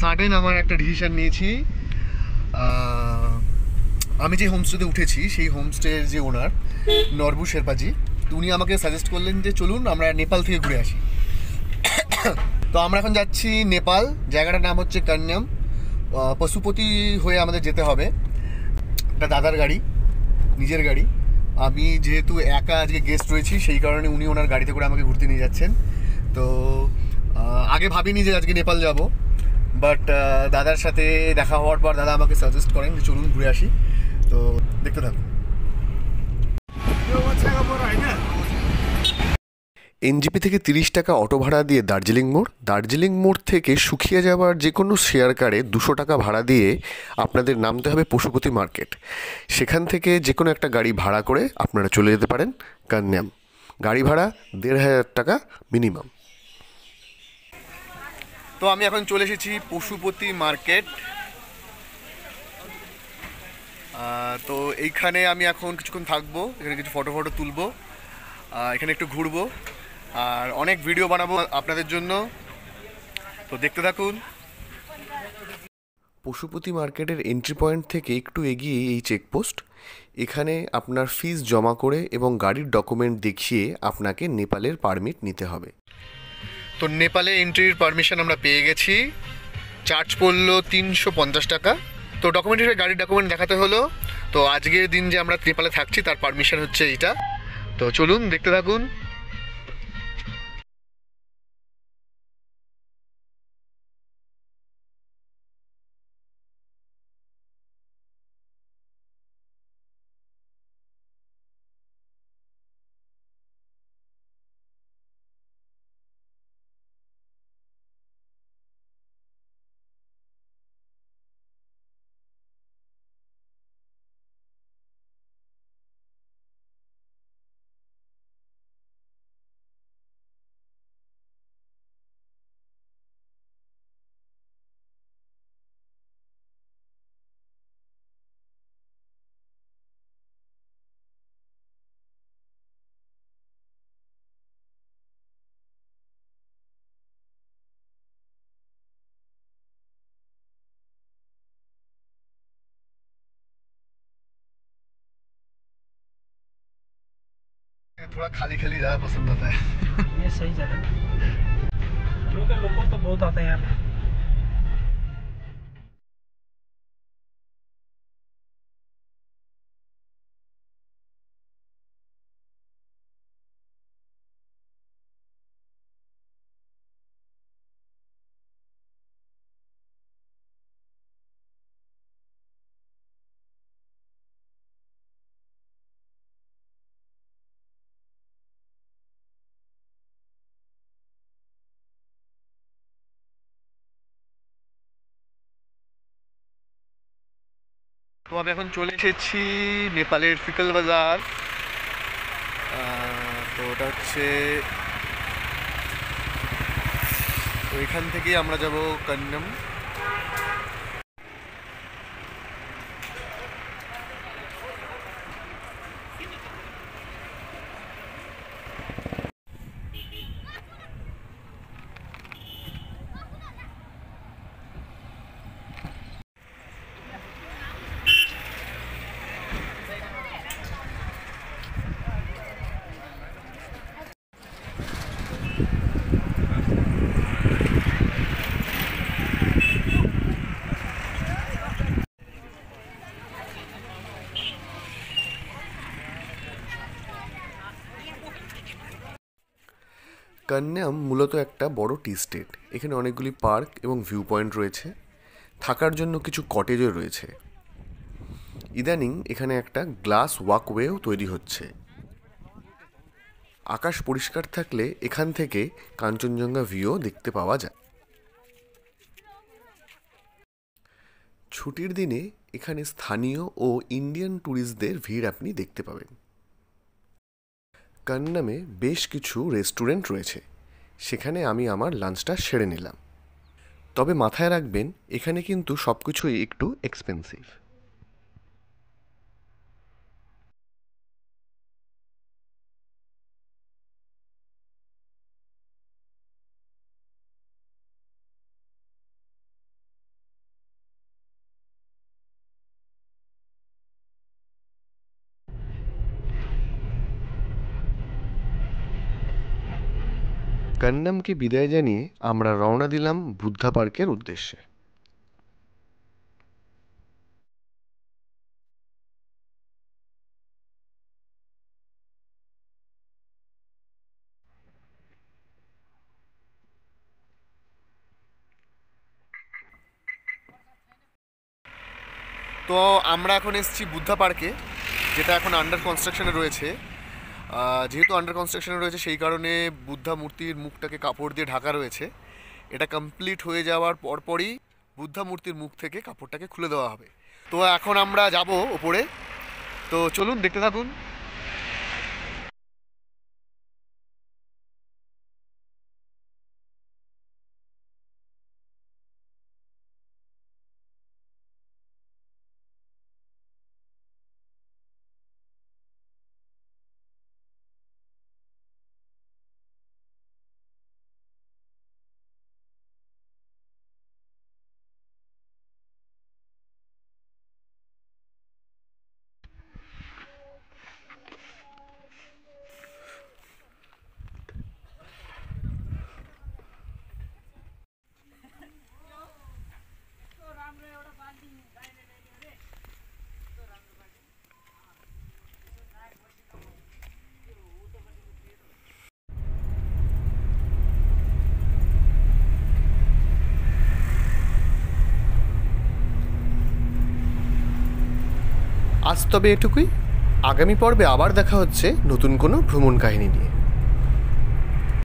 Sudden আমার একটা decision নিয়েছি। আমি যে হোমস্টেতে উঠেছি সেই হোমস্টের যে ওনার নরবু শেরপাজি, উনি আমাকে সাজেস্ট করলেন যে চলুন আমরা নেপাল থেকে ঘুরে আসি। তো আমরা এখন যাচ্ছি নেপাল। জায়গাটার নাম হচ্ছে কান্যাম। পশুপতি হয়ে আমাদের যেতে হবে। একটা দাদার গাড়ি, নিজের গাড়ি। আমি যেহেতু একা আজকে গেস্ট রয়েছি সেই কারণে উনি ওনার গাড়িতে করে আমাকে ঘুরতে নিয়ে যাচ্ছেন। তো আগে ভাবিনি যে আজকে নেপাল যাব, বাট দাদার সাথে দেখা হওয়ার পর দাদা আমাকে সাজেস্ট করেন যে চলুন ঘুরে আসি। তো দেখতে থাকুন। এনজিপি থেকে 30 টাকা অটো ভাড়া দিয়ে দার্জিলিং মোড় থেকে শুকিয়ে যাওয়ার যে কোনো শেয়ার কারে 200 টাকা ভাড়া দিয়ে আপনাদের নামতে হবে পশুপতি মার্কেট। সেখান থেকে যে কোনো একটা গাড়ি ভাড়া করে আপনারা চলে যেতে পারেন কান্যাম। গাড়ি ভাড়া 1500 টাকা মিনিমাম। তো আমি এখন চলে এসেছি পশুপতি মার্কেট। তো এইখানে আমি এখন কিছুক্ষণ থাকবো, এখানে কিছু ফটো তুলবো, এখানে একটু ঘুরবো আর অনেক ভিডিও বানাবো আপনাদের জন্য। তো দেখতে থাকুন। পশুপতি মার্কেটের এন্ট্রি পয়েন্ট থেকে একটু এগিয়ে এই চেকপোস্ট। এখানে আপনার ফিস জমা করে এবং গাড়ির ডকুমেন্ট দেখিয়ে আপনাকে নেপালের পারমিট নিতে হবে। তো নেপালে এন্ট্রির পারমিশন আমরা পেয়ে গেছি। চার্জ পড়লো 350 টাকা। তো ডকুমেন্ট হিসেবে গাড়ির ডকুমেন্ট দেখাতে হলো। তো আজকের দিন যে আমরা নেপালে থাকছি তার পারমিশন হচ্ছে এইটা। তো চলুন দেখতে থাকুন। थोड़ा खाली खाली ज़्यादा पसंद आता है। ये सही जगह लोकल तो बहुत आते हैं यहाँ पे। তো আমি এখন চলে এসেছি নেপালের ফিকল বাজার। তো ওটা হচ্ছে, তো এখান থেকেই আমরা যাব কান্যাম। কান্যাম মূলত একটা বড় টি স্টেট। এখানে অনেকগুলি পার্ক এবং ভিউ পয়েন্ট রয়েছে। থাকার জন্য কিছু কটেজও রয়েছে। ইদানিং এখানে একটা গ্লাস ওয়াকওয়েও তৈরি হচ্ছে। আকাশ পরিষ্কার থাকলে এখান থেকে কাঞ্চনজঙ্ঘা ভিউও দেখতে পাওয়া যায়। ছুটির দিনে এখানে স্থানীয় ও ইন্ডিয়ান ট্যুরিস্টদের ভিড় আপনি দেখতে পাবেন। কান্যামে বেশ কিছু রেস্টুরেন্ট রয়েছে, সেখানে আমি আমার লাঞ্চটা সেরে নিলাম। তবে মাথায় রাখবেন এখানে কিন্তু সব কিছুই একটু এক্সপেন্সিভ। কান্নামকে বিদায় জানিয়ে আমরা রওনা দিলাম বুদ্ধা পার্কের উদ্দেশ্যে। তো আমরা এখন এসেছি বুদ্ধা পার্কে, যেটা এখন আন্ডার কনস্ট্রাকশনে রয়েছে। যেহেতু আন্ডার কনস্ট্রাকশনে রয়েছে সেই কারণে বুদ্ধা মূর্তির মুখটাকে কাপড় দিয়ে ঢাকা রয়েছে। এটা কমপ্লিট হয়ে যাওয়ার পরপরই বুদ্ধা মূর্তির মুখ থেকে কাপড়টাকে খুলে দেওয়া হবে। তো এখন আমরা যাব ওপরে, তো চলুন দেখতে থাকুন। আজ তবে এটুকুই। আগামী পর্বে আবার দেখা হচ্ছে নতুন কোনো ভ্রমণ কাহিনী নিয়ে।